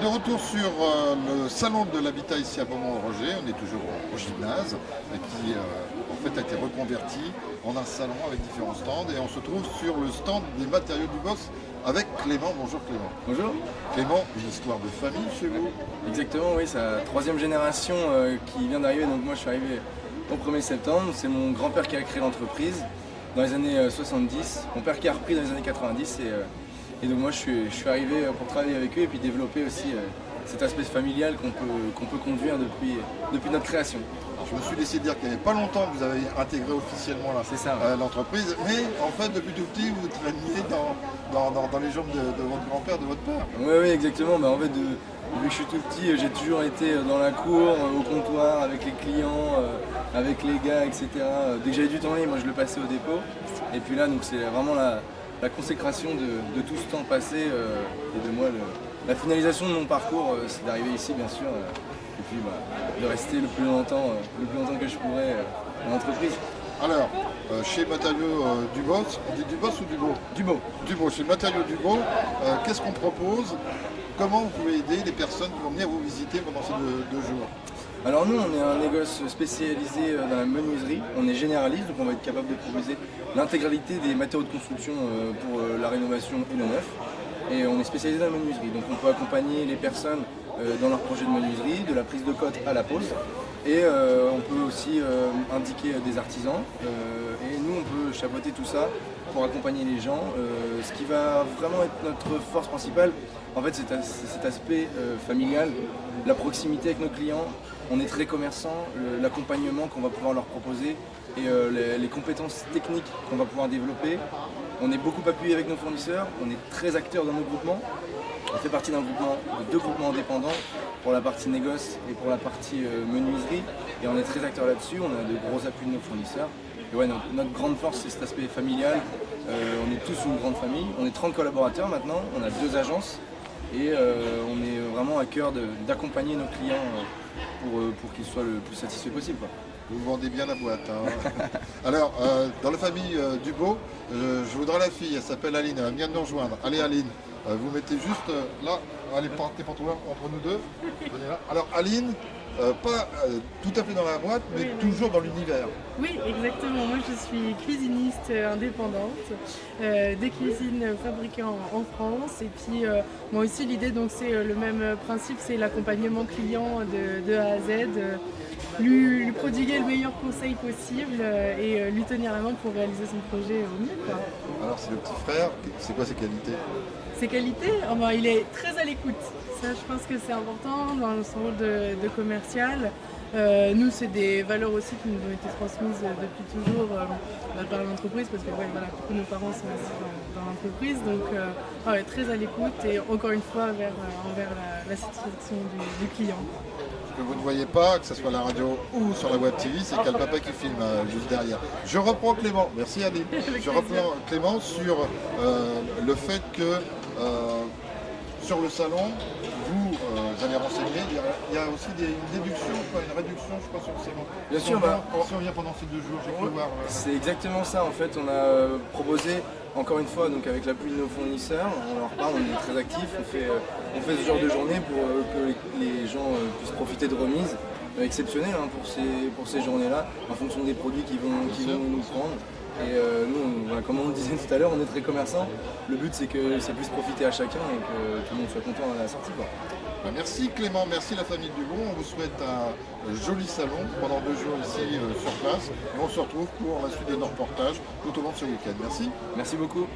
de retour sur le salon de l'habitat ici à Beaumont-Roger. On est toujours au gymnase qui en fait a été reconverti en un salon avec différents stands et on se trouve sur le stand des matériaux du boss avec Clément. Bonjour Clément. Bonjour. Clément, une histoire de famille chez vous? Exactement, oui, c'est la troisième génération qui vient d'arriver. Donc moi je suis arrivé au 1er septembre. C'est mon grand-père qui a créé l'entreprise dans les années 70. Mon père qui a repris dans les années 90 et donc moi je suis arrivé pour travailler avec eux et puis développer aussi cet aspect familial qu'on peut conduire depuis notre création. Je me suis laissé dire qu'il n'y avait pas longtemps que vous avez intégré officiellement l'entreprise, mais en fait depuis tout petit vous traîniez dans les jambes de votre grand-père, de votre père. Oui, exactement. En fait, depuis que je suis tout petit, j'ai toujours été dans la cour, au comptoir, avec les clients, avec les gars, etc. Dès que j'avais du temps libre, moi je le passais au dépôt. Et puis là, donc c'est vraiment la consécration de tout ce temps passé et de moi, la finalisation de mon parcours, c'est d'arriver ici bien sûr. Et puis de rester le plus longtemps que je pourrais dans l'entreprise. Alors, chez Matériaux Duboss, on dit Duboss ou Dubo? Dubo. Chez Matériaux Dubo, qu'est-ce qu'on propose? Comment vous pouvez aider les personnes qui vont venir vous visiter pendant ces deux jours? Alors nous, on est un négoce spécialisé dans la menuiserie, on est généraliste, donc on va être capable de proposer l'intégralité des matériaux de construction pour la rénovation et le neuf. Et on est spécialisé dans la menuiserie, donc on peut accompagner les personnes dans leur projet de menuiserie, de la prise de cote à la pose. Et on peut aussi indiquer des artisans et nous on peut chapeauter tout ça pour accompagner les gens. Ce qui va vraiment être notre force principale, en fait c'est cet aspect familial, la proximité avec nos clients. On est très commerçant, l'accompagnement qu'on va pouvoir leur proposer et les compétences techniques qu'on va pouvoir développer. On est beaucoup appuyé avec nos fournisseurs, on est très acteurs dans nos groupements. On fait partie de deux groupements indépendants pour la partie négoce et pour la partie menuiserie. Et on est très acteurs là-dessus, on a de gros appuis de nos fournisseurs. Et ouais, notre grande force, c'est cet aspect familial. On est tous une grande famille. On est 30 collaborateurs maintenant, on a 2 agences. Et on est vraiment à cœur d'accompagner nos clients pour qu'ils soient le plus satisfaits possible, quoi. Vous vendez bien la boîte. Hein. Alors, dans la famille Dubo, je voudrais la fille, elle s'appelle Aline, elle vient de nous rejoindre. Allez Aline, vous mettez juste là, allez, portez pantoufles entre nous deux. Venez là. Alors Aline, pas tout à fait dans la boîte, mais toujours dans l'univers. Oui, exactement. Moi, je suis cuisiniste indépendante, des cuisines fabriquées en France. Et puis, moi aussi, l'idée, donc, c'est le même principe, c'est l'accompagnement client de A à Z. Lui prodiguer le meilleur conseil possible et lui tenir la main pour réaliser son projet au mieux, quoi. Alors c'est le petit frère, c'est quoi ses qualités? Ses qualités, il est très à l'écoute. Ça, je pense que c'est important dans son rôle de commercial. Nous, c'est des valeurs aussi qui nous ont été transmises depuis toujours par l'entreprise, parce que beaucoup de nos parents sont aussi dans l'entreprise. Donc, très à l'écoute et encore une fois envers la satisfaction du client. Ce que vous ne voyez pas, que ce soit à la radio ou sur la web TV, c'est qu'il y a le papa qui filme juste derrière. Je reprends Clément, merci Aline. Je reprends Clément sur le fait que sur le salon, vous allez renseigner, il y a aussi une déduction, une réduction, je crois, sur le salon. Bien sûr, si on vient pendant ces 2 jours, j'ai pu voir. C'est exactement ça. En fait, on a proposé, encore une fois, donc avec l'appui de nos fournisseurs, on leur parle, on est très actifs, on fait ce genre de journée pour que les gens puissent profiter de remises exceptionnelles pour ces journées-là, en fonction des produits qu'ils vont nous prendre. Et nous, comme on le disait tout à l'heure, on est très commerçants. Le but, c'est que ça puisse profiter à chacun et que tout le monde soit content à la sortie, quoi. Merci Clément, merci la famille Dubon. On vous souhaite un joli salon pendant 2 jours ici sur place. Et on se retrouve pour la suite de nos reportages tout au long de ce week-end. Merci. Merci beaucoup.